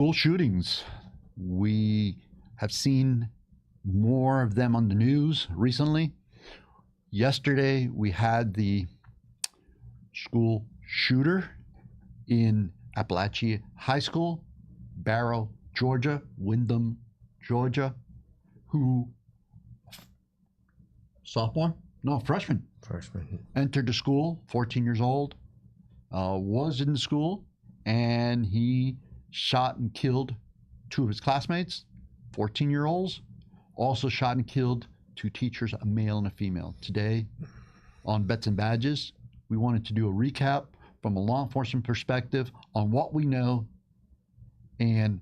School shootings. We have seen more of them on the news recently. Yesterday, we had the school shooter in Apalachee High School, Barrow, Georgia, Windham, Georgia, who, freshman, entered the school, 14 years old, was in the school, and he shot and killed two of his classmates, 14-year-olds, also shot and killed two teachers, a male and a female. Today, on Bets and Badges, we wanted to do a recap from a law enforcement perspective on what we know and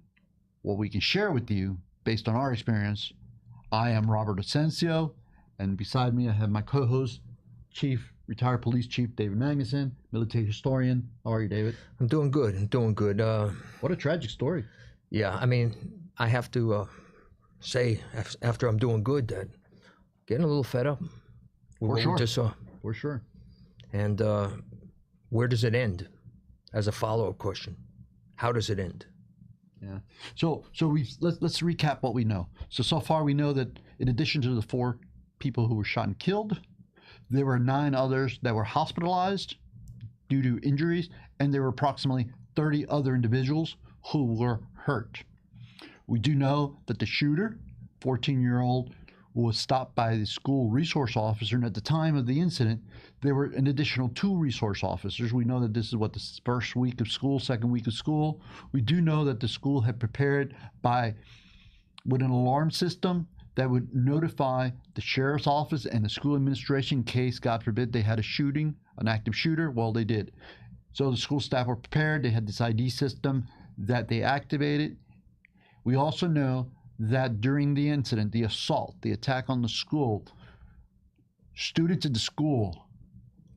what we can share with you based on our experience. I am Robert Asensio, and beside me I have my co-host, retired police chief David Magnuson, military historian. How are you, David? I'm doing good. What a tragic story. Yeah, I mean, I have to say, after I'm doing good, that getting a little fed up with what we just saw. For sure. And where does it end? As a follow-up question, how does it end? Yeah. So let's recap what we know. So far we know that in addition to the 4 people who were shot and killed, there were 9 others that were hospitalized due to injuries, and there were approximately 30 other individuals who were hurt. We do know that the shooter, 14-year-old, was stopped by the school resource officer, and at the time of the incident, there were an additional 2 resource officers. We know that this is the first week of school, second week of school. We do know that the school had prepared with an alarm system that would notify the sheriff's office and the school administration in case, God forbid, they had a shooting, an active shooter. Well, they did. So the school staff were prepared. They had this ID system that they activated. We also know that during the incident, the assault, the attack on the school, students at the school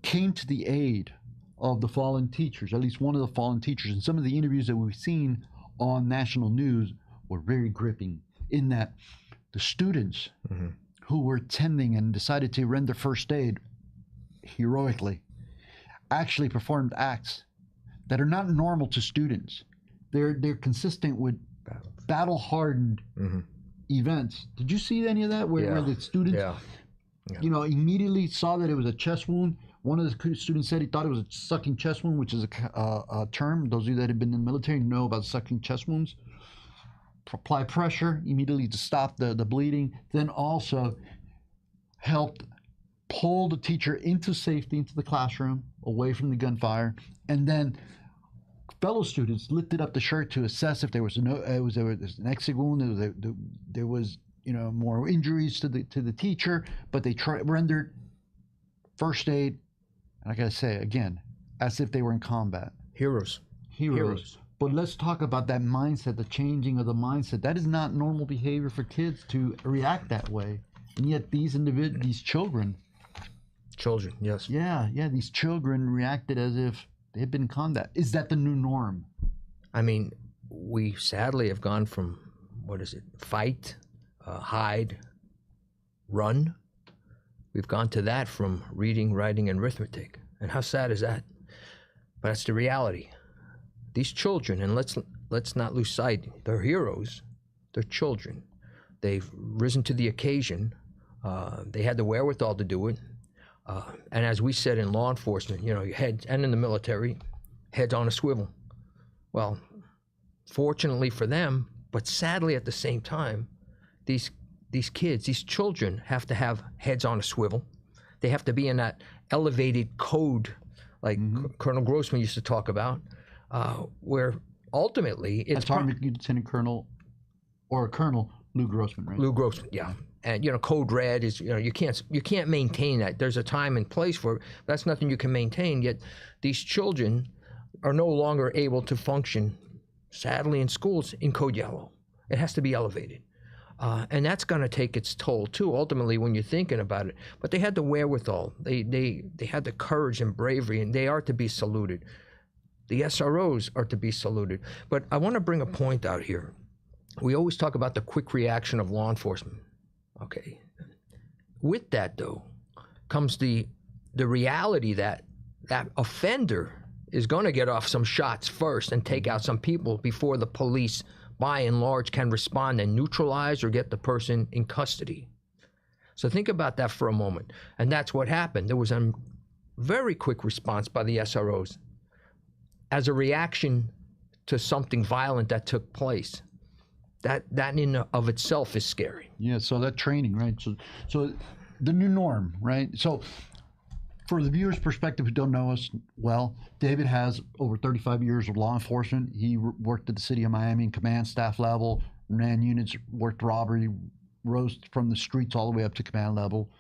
came to the aid of the fallen teachers, at least one of the fallen teachers. And some of the interviews that we've seen on national news were very gripping in that the students who were attending and decided to render first aid heroically actually performed acts that are not normal to students. They're consistent with battle-hardened events. Did you see any of that where the students immediately saw that it was a chest wound? One of the students said he thought it was a sucking chest wound, which is a term. Those of you that have been in the military know about sucking chest wounds. Apply pressure immediately to stop the bleeding, then also helped pull the teacher into safety, into the classroom, away from the gunfire, and then fellow students lifted up the shirt to assess if there was an exit wound, there was more injuries to the teacher, but they rendered first aid, and I gotta say again, as if they were in combat. Heroes. But let's talk about that mindset, the changing of the mindset. That is not normal behavior for kids to react that way. And yet these children, yes. Yeah, these children reacted as if they had been in combat. Is that the new norm? I mean, we sadly have gone from, fight, hide, run. We've gone to that from reading, writing, and arithmetic. And how sad is that? But that's the reality. These children, and let's not lose sight, they're heroes. They're children. They've risen to the occasion. They had the wherewithal to do it. And as we said in law enforcement, your head, and in the military, heads on a swivel. Well, fortunately for them, but sadly at the same time, these kids, these children have to have heads on a swivel. They have to be in that elevated code, like Colonel Grossman used to talk about, where ultimately it's Lieutenant Colonel or Colonel Lou Grossman, right? Lou Grossman, yeah. And code red is you can't maintain that. There's a time and place for it. That's nothing you can maintain. Yet these children are no longer able to function, sadly, in schools in code yellow. It has to be elevated, and that's going to take its toll too. Ultimately, when you're thinking about it, but they had the wherewithal. They had the courage and bravery, and they are to be saluted. The SROs are to be saluted. But I want to bring a point out here. We always talk about the quick reaction of law enforcement. Okay. With that, though, comes the reality that that offender is going to get off some shots first and take out some people before the police, by and large, can respond and neutralize or get the person in custody. So think about that for a moment. And that's what happened. There was a very quick response by the SROs as a reaction to something violent that took place. That in of itself is scary. Yeah, so that training, right? So the new norm, right? So for the viewer's perspective who don't know us well, David has over 35 years of law enforcement. He worked at the city of Miami in command staff level, ran units, worked robbery, rose from the streets all the way up to command level.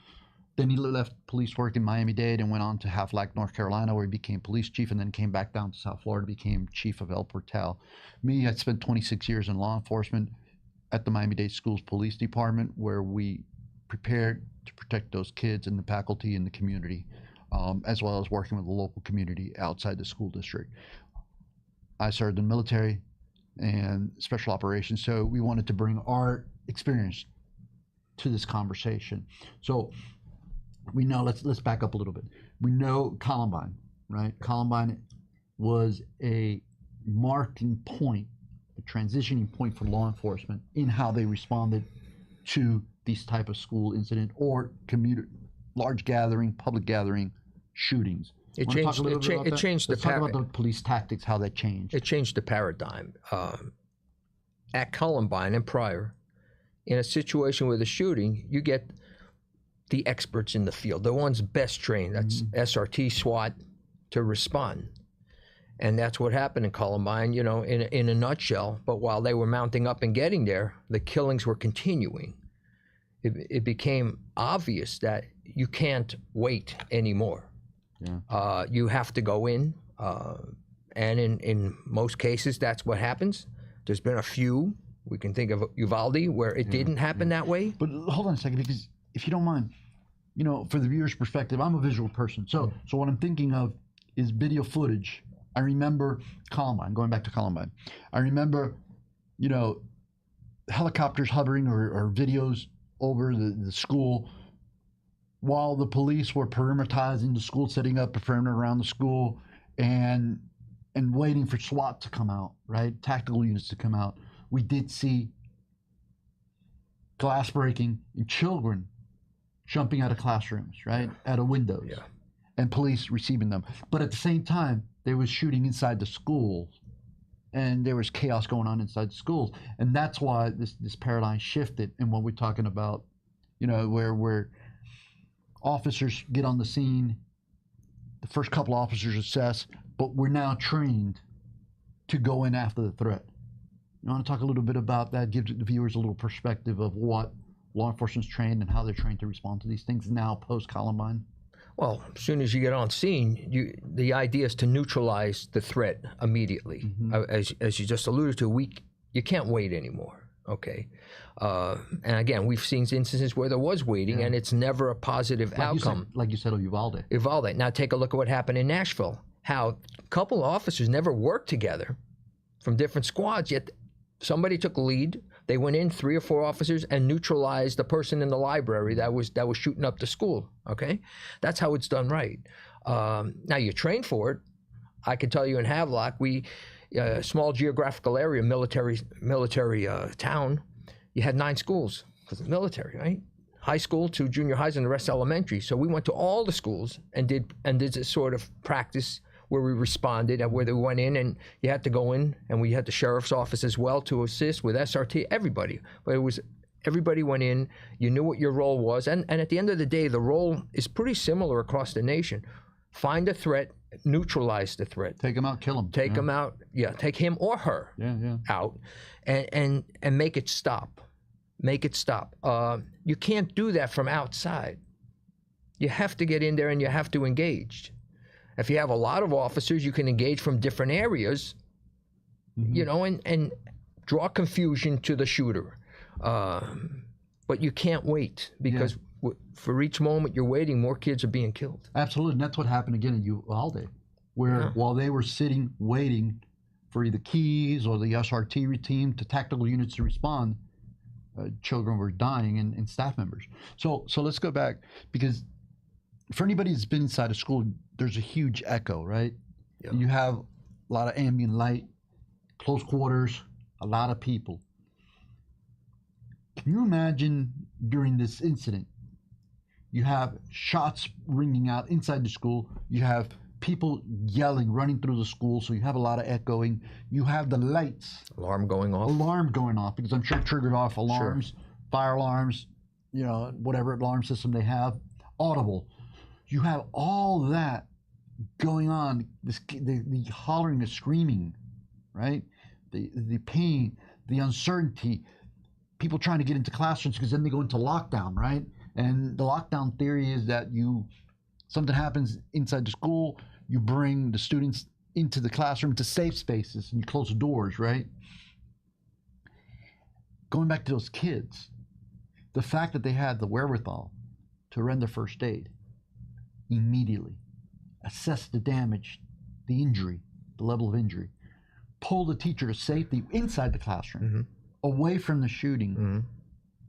Then he left police work in Miami-Dade and went on to Half-Lac, North Carolina, where he became police chief, and then came back down to South Florida, became chief of El Portal. Me, I spent 26 years in law enforcement at the Miami-Dade Schools Police Department, where we prepared to protect those kids and the faculty and the community, as well as working with the local community outside the school district. I served in military and special operations, so we wanted to bring our experience to this conversation. So we know, let's back up a little bit. We know Columbine, right? Columbine was a marking point, a transitioning point for law enforcement in how they responded to these type of school incident or large gathering, public gathering shootings. It changed the Let's talk about the police tactics, how that changed. It changed the paradigm. At Columbine and prior, in a situation with a shooting, you get the experts in the field, the ones best trained. That's SRT, SWAT, to respond. And that's what happened in Columbine, you know, in a nutshell. But while they were mounting up and getting there, the killings were continuing. It became obvious that you can't wait anymore. Yeah. You have to go in, and in most cases, that's what happens. There's been a few. We can think of Uvalde where it didn't happen that way. But hold on a second, because if you don't mind, you know, for the viewer's perspective, I'm a visual person. So what I'm thinking of is video footage. I remember Columbine, going back to Columbine. I remember, you know, helicopters hovering or videos over the school while the police were perimeterizing the school, setting up a perimeter around the school and waiting for SWAT to come out, right? Tactical units to come out. We did see glass breaking and children jumping out of classrooms, right? Out of windows. Yeah. And police receiving them. But at the same time, there was shooting inside the schools and there was chaos going on inside the schools. And that's why this paradigm shifted in what we're talking about, you know, where officers get on the scene, the first couple officers assess, but we're now trained to go in after the threat. You want to talk a little bit about that, give the viewers a little perspective of what law enforcement's trained and how they're trained to respond to these things now post-Columbine? Well, as soon as you get on scene, the idea is to neutralize the threat immediately. As you just alluded to, you can't wait anymore, okay? And again, we've seen instances where there was waiting, and it's never a positive outcome. Like you said, Uvalde. Uvalde. Now take a look at what happened in Nashville, how a couple of officers never worked together from different squads, yet somebody took the lead. They went in, 3 or 4 officers, and neutralized the person in the library that was shooting up the school. Okay, that's how it's done right. Now you train for it. I can tell you in Havelock, a small geographical area, military town. You had 9 schools because it's military, right? High school, 2 junior highs, and the rest elementary. So we went to all the schools and did this sort of practice where we responded and where they went in, and you had to go in, and we had the sheriff's office as well to assist with SRT, everybody. But it was, everybody went in, you knew what your role was, and at the end of the day, the role is pretty similar across the nation. Find a threat, neutralize the threat. Take him out, kill him. Take him out, take him or her out, and make it stop. Make it stop. You can't do that from outside. You have to get in there and you have to engage. If you have a lot of officers, you can engage from different areas, you know, and draw confusion to the shooter. But you can't wait because for each moment you're waiting, more kids are being killed. Absolutely, and that's what happened again in Uvalde, where while they were sitting waiting for either keys or the SRT team to tactical units to respond, children were dying and staff members. So let's go back, because for anybody that's been inside a school, there's a huge echo, right? Yeah. You have a lot of ambient light, close quarters, a lot of people. Can you imagine during this incident, you have shots ringing out inside the school, you have people yelling, running through the school, so you have a lot of echoing. You have the lights. Alarm going off, because I'm sure it triggered off alarms, fire alarms, whatever alarm system they have, audible. You have all that going on, the hollering, the screaming, right? The pain, the uncertainty, people trying to get into classrooms because then they go into lockdown, right? And the lockdown theory is that something happens inside the school, you bring the students into the classroom to safe spaces and you close the doors, right? Going back to those kids, the fact that they had the wherewithal to render first aid immediately, assess the damage, the injury, the level of injury, pull the teacher to safety inside the classroom, away from the shooting,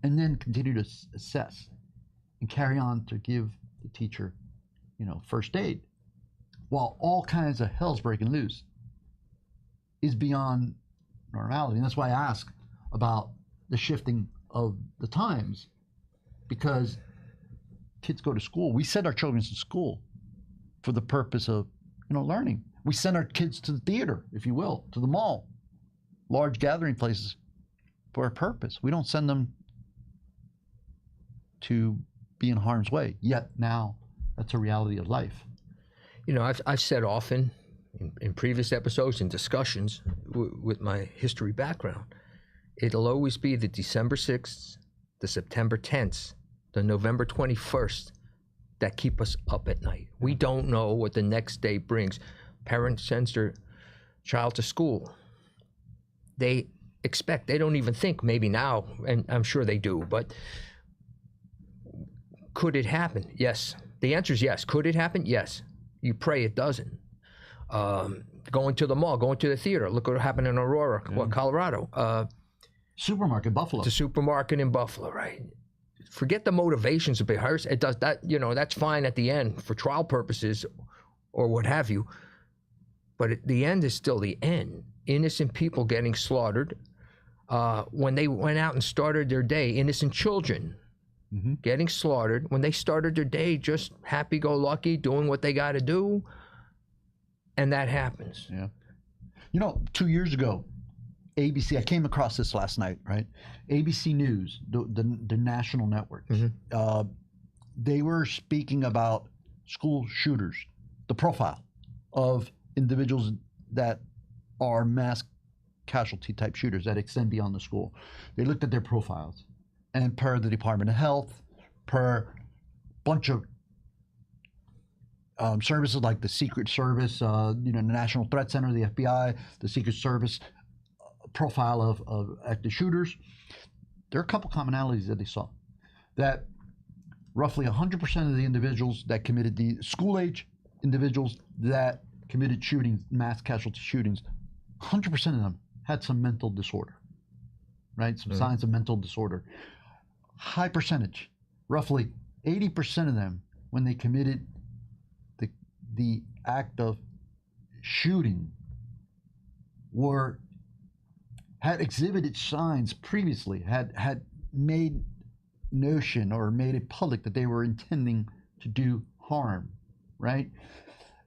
and then continue to assess and carry on to give the teacher, first aid, while all kinds of hell's breaking loose, is beyond normality. And that's why I ask about the shifting of the times, because kids go to school. We send our children to school for the purpose of, learning. We send our kids to the theater, if you will, to the mall, large gathering places, for a purpose. We don't send them to be in harm's way. Yet now, that's a reality of life. I've said often in previous episodes and discussions with my history background, it'll always be the December 6th, the September 10th, the November 21st that keep us up at night. We don't know what the next day brings. Parents sends their child to school. They expect, they don't even think maybe now, and I'm sure they do, but could it happen? Yes. The answer is yes. Could it happen? Yes. You pray it doesn't. Going to the mall, going to the theater. Look what happened in Aurora, Colorado. Supermarket, Buffalo. The supermarket in Buffalo, right? Forget the motivations of behaviors. It does that, that's fine at the end for trial purposes or what have you. But the end is still the end. Innocent people getting slaughtered. When they went out and started their day, innocent children getting slaughtered. When they started their day, just happy-go-lucky, doing what they got to do, and that happens. Yeah. 2 years ago, ABC, I came across this last night, right? ABC News, the national network, they were speaking about school shooters, the profile of individuals that are mass casualty type shooters that extend beyond the school. They looked at their profiles, and per the Department of Health, per bunch of services like the Secret Service, the National Threat Center, the FBI, the Secret Service profile of active shooters, there are a couple commonalities that they saw. That roughly 100% of the individuals that committed, the school-age individuals that committed shootings, mass casualty shootings, 100% of them had some mental disorder, right? Some signs of mental disorder. High percentage, roughly 80% of them, when they committed the act of shooting, had exhibited signs previously, had made notion or made it public that they were intending to do harm, right?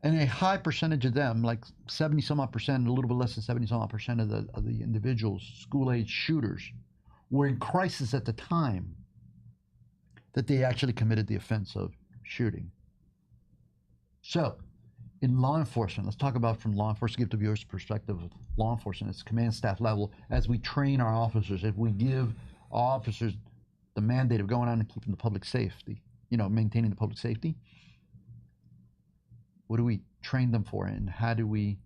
And a high percentage of them, like 70 some odd percent, a little bit less than 70 some odd percent of the individuals, school-age shooters, were in crisis at the time that they actually committed the offense of shooting. So, in law enforcement, let's talk about from law enforcement, give the viewers perspective of law enforcement. It's command staff level. As we train our officers, if we give officers the mandate of going out and keeping the public safety, maintaining the public safety, what do we train them for, and how do we,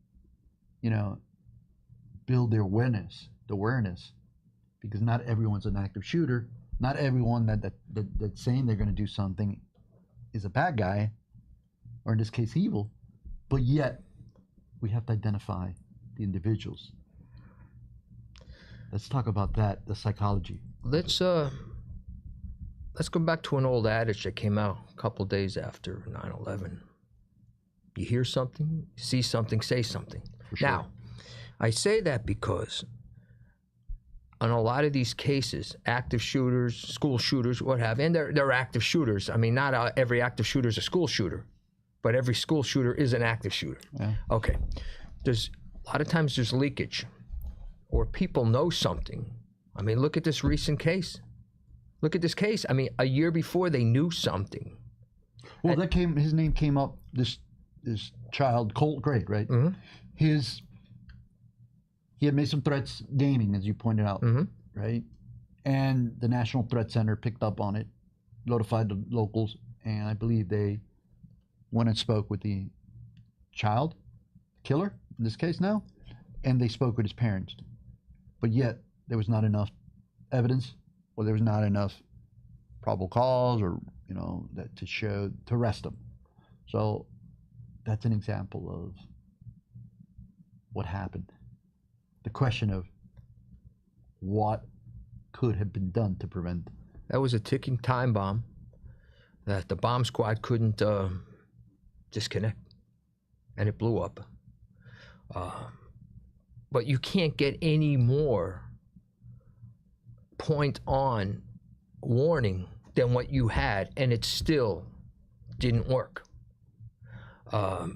build their awareness? Because not everyone's an active shooter. Not everyone that's saying they're going to do something is a bad guy, or in this case, evil. But yet, we have to identify the individuals. Let's talk about that, the psychology. Let's go back to an old adage that came out a couple days after 9/11. You hear something, see something, say something. Sure. Now, I say that because on a lot of these cases, active shooters, school shooters, what have you, and they're active shooters. I mean, not every active shooter is a school shooter, but every school shooter is an active shooter. Yeah. Okay. There's a lot of times there's leakage, or people know something. I mean, look at this recent case. Look at this case. I mean, a year before they knew something. Well, his name came up. This child, Colt Gray, right? Mm-hmm. He had made some threats gaming, as you pointed out, Mm-hmm. right? And the National Threat Center picked up on it, notified the locals, and I believe they went and spoke with the child killer, in this case now, and they spoke with his parents. But yet, there was not enough evidence, or there was not enough probable cause, or that to arrest him. So that's an example of what happened. The question of what could have been done to prevent. That was a ticking time bomb that the bomb squad couldn't disconnect, and it blew up. But you can't get any more point on warning than what you had, and it still didn't work. But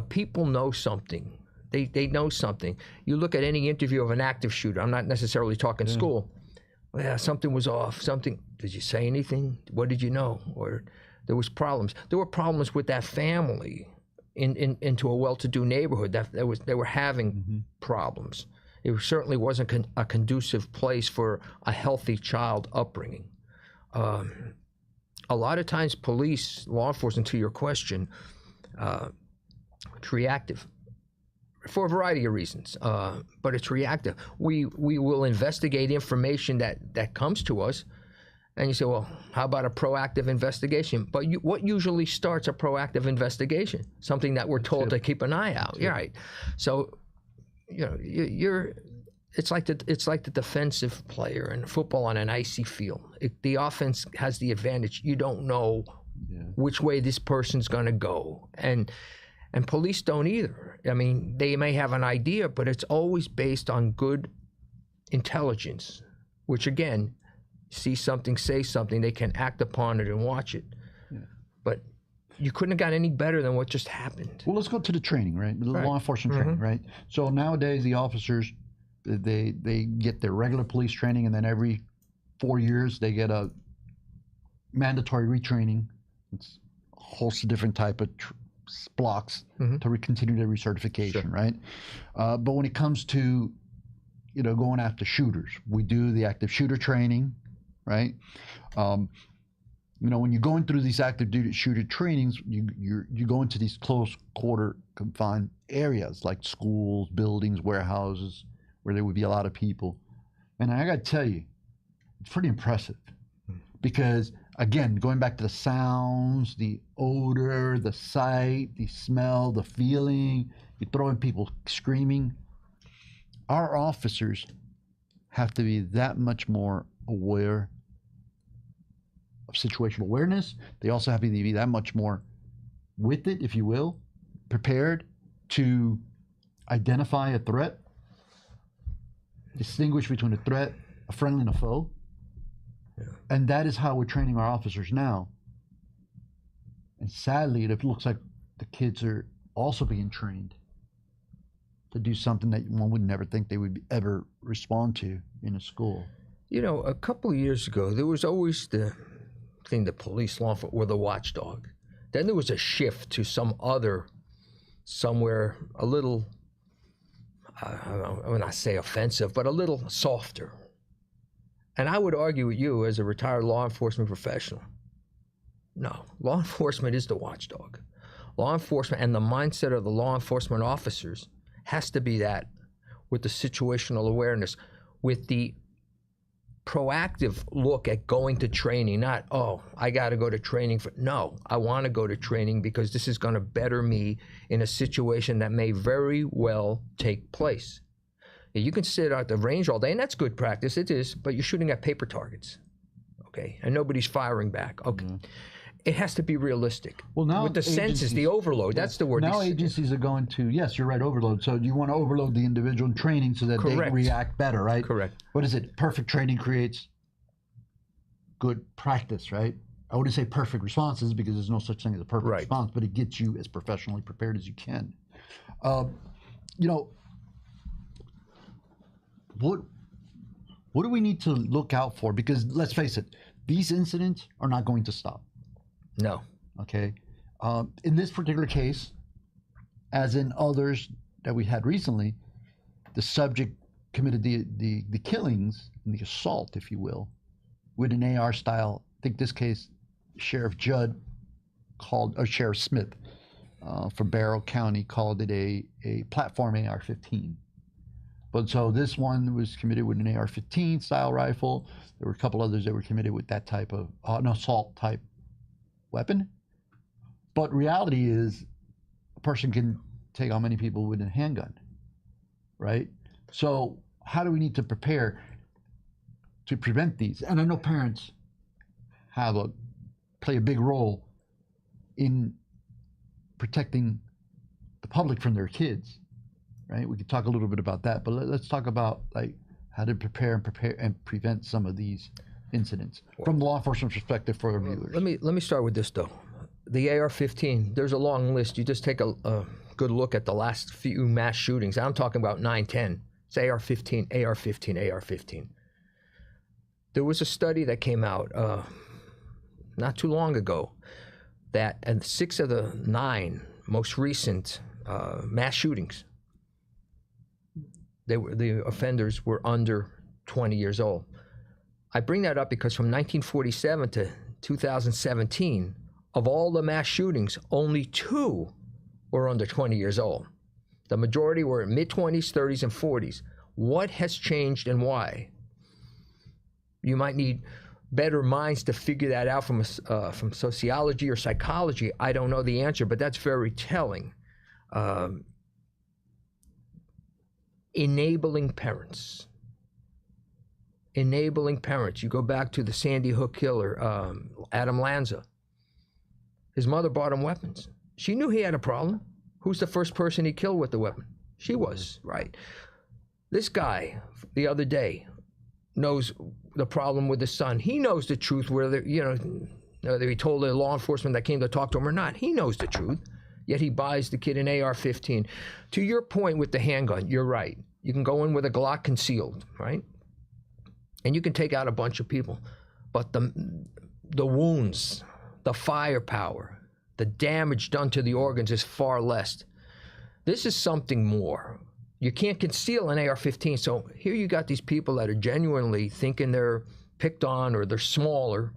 people know something. They know something. You look at any interview of an active shooter. I'm not necessarily talking school. Well, yeah, something was off. Something. Did you say anything? What did you know? Or there was problems. There were problems with that family into a well-to-do neighborhood. They were having problems. It certainly wasn't a conducive place for a healthy child upbringing. A lot of times, police, law enforcement, to your question, it's reactive for a variety of reasons, but it's reactive. We will investigate information that comes to us, and you say, well, how about a proactive investigation? But what usually starts a proactive investigation? Something that we're told to keep an eye out. Yeah, right. So, it's like the defensive player in football on an icy field. The offense has the advantage. You don't know which way this person's going to go, and police don't either. I mean, they may have an idea, but it's always based on good intelligence, which again, see something, say something, they can act upon it and watch it. Yeah. But you couldn't have got any better than what just happened. Well, let's go to the training, right? The law enforcement training, right? So nowadays, the officers, they get their regular police training, and then every 4 years, they get a mandatory retraining. It's a host of different type of blocks to continue their recertification, right? But when it comes to, going after shooters, we do the active shooter training, right? When you're going through these active duty shooter trainings, you go into these close quarter confined areas like schools, buildings, warehouses, where there would be a lot of people. And I got to tell you, it's pretty impressive because, again, going back to the sounds, the odor, the sight, the smell, the feeling, you throw in people screaming. Our officers have to be that much more aware of situational awareness. They also have to be that much more with it, if you will, prepared to identify a threat, distinguish between a threat, a friendly and a foe. Yeah. And that is how we're training our officers now. And sadly, it looks like the kids are also being trained to do something that one would never think they would ever respond to in a school. A couple of years ago, there was always the thing, the police, law enforcement were the watchdog. Then there was a shift to somewhere a little, I would not say offensive, but a little softer. And I would argue with you as a retired law enforcement professional. No, law enforcement is the watchdog. Law enforcement and the mindset of the law enforcement officers has to be that, with the situational awareness, with the proactive look at going to training, not, I got to go to training no, I want to go to training because this is going to better me in a situation that may very well take place. You can sit at the range all day, and that's good practice, it is, but you're shooting at paper targets, okay? And nobody's firing back, okay? it has to be realistic. Well, now with the census, the overload, that's the word. Now agencies are going to, yes, you're right, overload. So you want to overload the individual in training so that they react better, right? Correct. What is it? Perfect training creates good practice, right? I wouldn't say perfect responses because there's no such thing as a perfect response, but it gets you as professionally prepared as you can. You know, what do we need to look out for? Because let's face it, these incidents are not going to stop. No. Okay. In this particular case, as in others that we had recently, the subject committed the killings and the assault, if you will, with an AR style. I think this case, Sheriff Judd called, or Sheriff Smith from Barrow County called it a platform AR-15. But so this one was committed with an AR-15 style rifle. There were a couple others that were committed with that type of an assault type weapon. But reality is, a person can take on many people with a handgun, right? So how do we need to prepare to prevent these? And I know parents play a big role in protecting the public from their kids, right? We could talk a little bit about that, but let's talk about like how to prepare and prevent some of these incidents from law enforcement perspective for our viewers. Let me start with this though. The AR-15, there's a long list. You just take a good look at the last few mass shootings. I'm talking about 9/10. It's AR-15, AR-15, AR-15. There was a study that came out not too long ago that and 6 of the 9 most recent mass shootings, the offenders were under 20 years old. I bring that up because from 1947 to 2017, of all the mass shootings, only 2 were under 20 years old. The majority were in mid-20s, 30s, and 40s. What has changed and why? You might need better minds to figure that out from sociology or psychology. I don't know the answer, but that's very telling. Enabling parents. Enabling parents. You go back to the Sandy Hook killer, Adam Lanza. His mother bought him weapons. She knew he had a problem. Who's the first person he killed with the weapon? She was, right? This guy, the other day, knows the problem with his son. He knows the truth, whether he told the law enforcement that came to talk to him or not. He knows the truth, yet he buys the kid an AR-15. To your point with the handgun, you're right. You can go in with a Glock concealed, right? And you can take out a bunch of people. But the wounds, the firepower, the damage done to the organs is far less. This is something more. You can't conceal an AR-15. So here you got these people that are genuinely thinking they're picked on or they're smaller.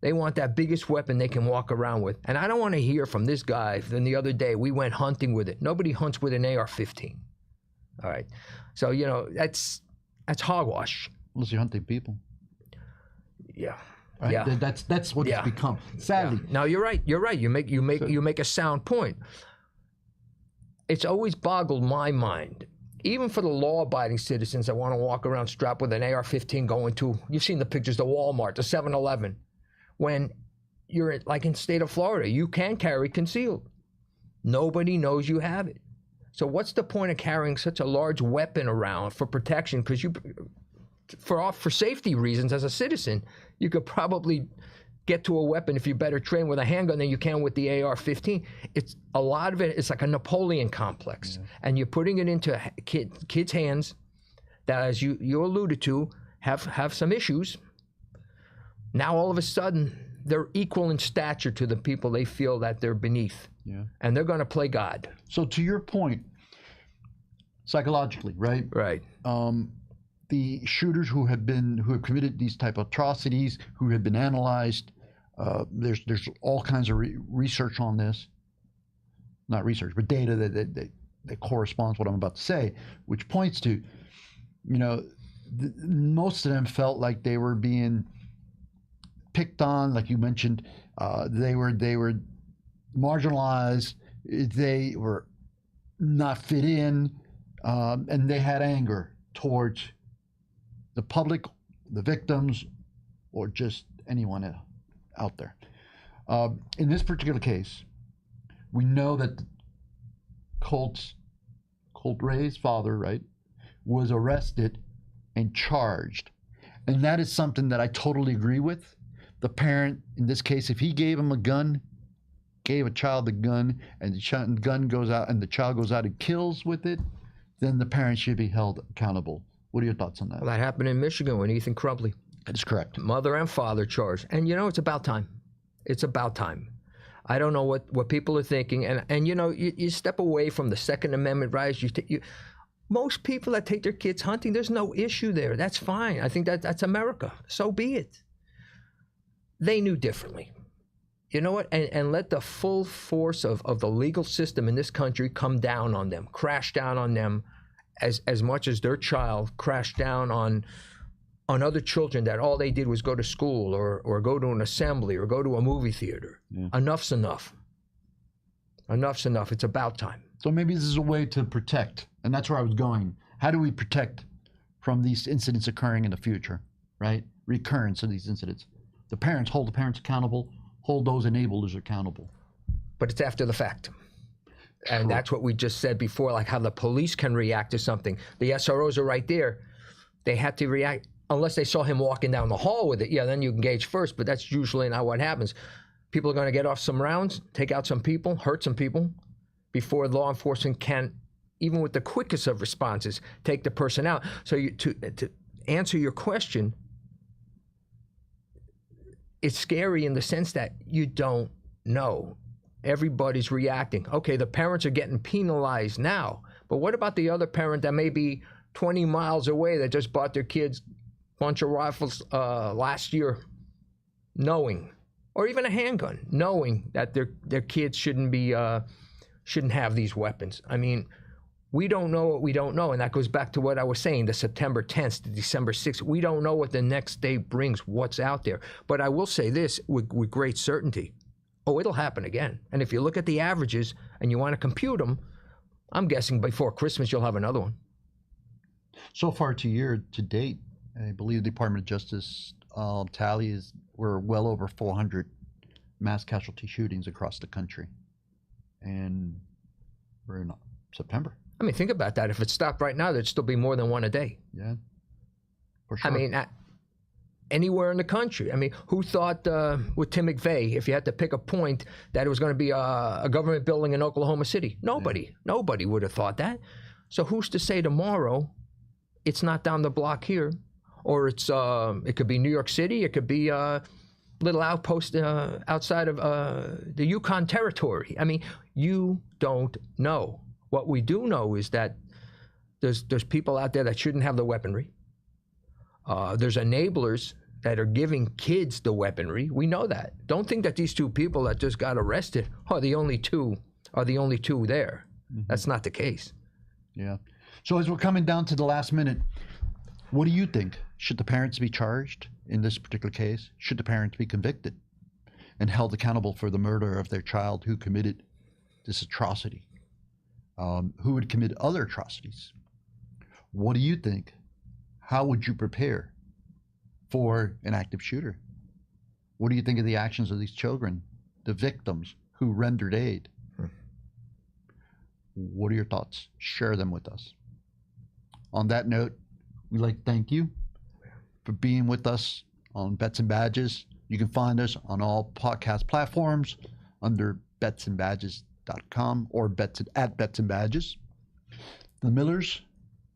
They want that biggest weapon they can walk around with. And I don't want to hear from this guy. Then the other day, we went hunting with it. Nobody hunts with an AR-15. All right. So, that's hogwash. Unless you're hunting people. Yeah. Right? Yeah. That's what it's become. Sadly. Yeah. No, you're right. You're right. You make a sound point. It's always boggled my mind, even for the law-abiding citizens that want to walk around strapped with an AR-15 going to, you've seen the pictures, the Walmart, the 7-Eleven. When you're like in the state of Florida, you can carry concealed. Nobody knows you have it. So what's the point of carrying such a large weapon around for protection? Because for safety reasons as a citizen, you could probably get to a weapon if you're better trained with a handgun than you can with the AR-15. It's a lot of it. It's like a Napoleon complex, and you're putting it into kids' hands that, as you alluded to, have some issues. Now all of a sudden they're equal in stature to the people they feel that they're beneath, and they're going to play God. So to your point, psychologically, right? Right. The shooters who have committed these type of atrocities, who have been analyzed, there's all kinds of research on this. Not research, but data that corresponds to what I'm about to say, which points to, most of them felt like they were being picked on, like you mentioned. They were marginalized. They were not fit in, and they had anger towards the public, the victims, or just anyone out there. In this particular case, we know that Colt Ray's father, right, was arrested and charged. And that is something that I totally agree with. The parent, in this case, if he gave him a gun, gave a child a gun, and the gun goes out and the child goes out and kills with it, then the parent should be held accountable. What are your thoughts on that? Well, that happened in Michigan with Ethan Crumbley. That is correct. Mother and father charged. And it's about time. It's about time. I don't know what people are thinking. And you step away from the Second Amendment rights. Most people that take their kids hunting, there's no issue there. That's fine. I think that's America. So be it. They knew differently. You know what? And let the full force of the legal system in this country come down on them, crash down on them as much as their child crashed down on other children that all they did was go to school or go to an assembly or go to a movie theater. Yeah. Enough's enough. Enough's enough. It's about time. So maybe this is a way to protect, and that's where I was going. How do we protect from these incidents occurring in the future, right? Recurrence of these incidents. The parents, hold the parents accountable, hold those enablers accountable. But it's after the fact. And that's what we just said before, like how the police can react to something. The SROs are right there. They have to react unless they saw him walking down the hall with it. Yeah, then you engage first, but that's usually not what happens. People are going to get off some rounds, take out some people, hurt some people before law enforcement can, even with the quickest of responses, take the person out. So to answer your question, it's scary in the sense that you don't know. Everybody's reacting. Okay, the parents are getting penalized now, but what about the other parent that may be 20 miles away that just bought their kids a bunch of rifles last year, knowing, or even a handgun, knowing that their kids shouldn't have these weapons? I mean, we don't know what we don't know, and that goes back to what I was saying, the September 10th to December 6th. We don't know what the next day brings, what's out there. But I will say this with great certainty. Oh, it'll happen again. And if you look at the averages and you want to compute them, I'm guessing before Christmas you'll have another one. So far to date, I believe the Department of Justice tally is we're well over 400 mass casualty shootings across the country. And we're in September. I mean, think about that. If it stopped right now, there'd still be more than one a day. Yeah, for sure. I mean, anywhere in the country. I mean, who thought with Tim McVeigh, if you had to pick a point, that it was going to be a government building in Oklahoma City? Nobody. Yeah. Nobody would have thought that. So who's to say tomorrow it's not down the block here? Or it could be New York City. It could be a little outpost outside of the Yukon Territory. I mean, you don't know. What we do know is that there's people out there that shouldn't have the weaponry. There's enablers that are giving kids the weaponry. We know that. Don't think that these two people that just got arrested are the only two there. Mm-hmm. That's not the case. Yeah. So as we're coming down to the last minute, what do you think? Should the parents be charged in this particular case? Should the parents be convicted and held accountable for the murder of their child who committed this atrocity? Who would commit other atrocities? What do you think? How would you prepare for an active shooter? What do you think of the actions of these children, the victims who rendered aid? What are your thoughts? Share them with us. On that note, we'd like to thank you for being with us on Bets and Badges. You can find us on all podcast platforms under betsandbadges.com or at Bets and Badges. The Millers,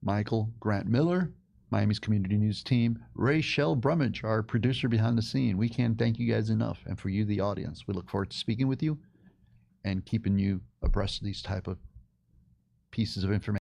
Michael Grant Miller, Miami's Community News team, Rachel Brummage, our producer behind the scene. We can't thank you guys enough. And for you, the audience, we look forward to speaking with you and keeping you abreast of these type of pieces of information.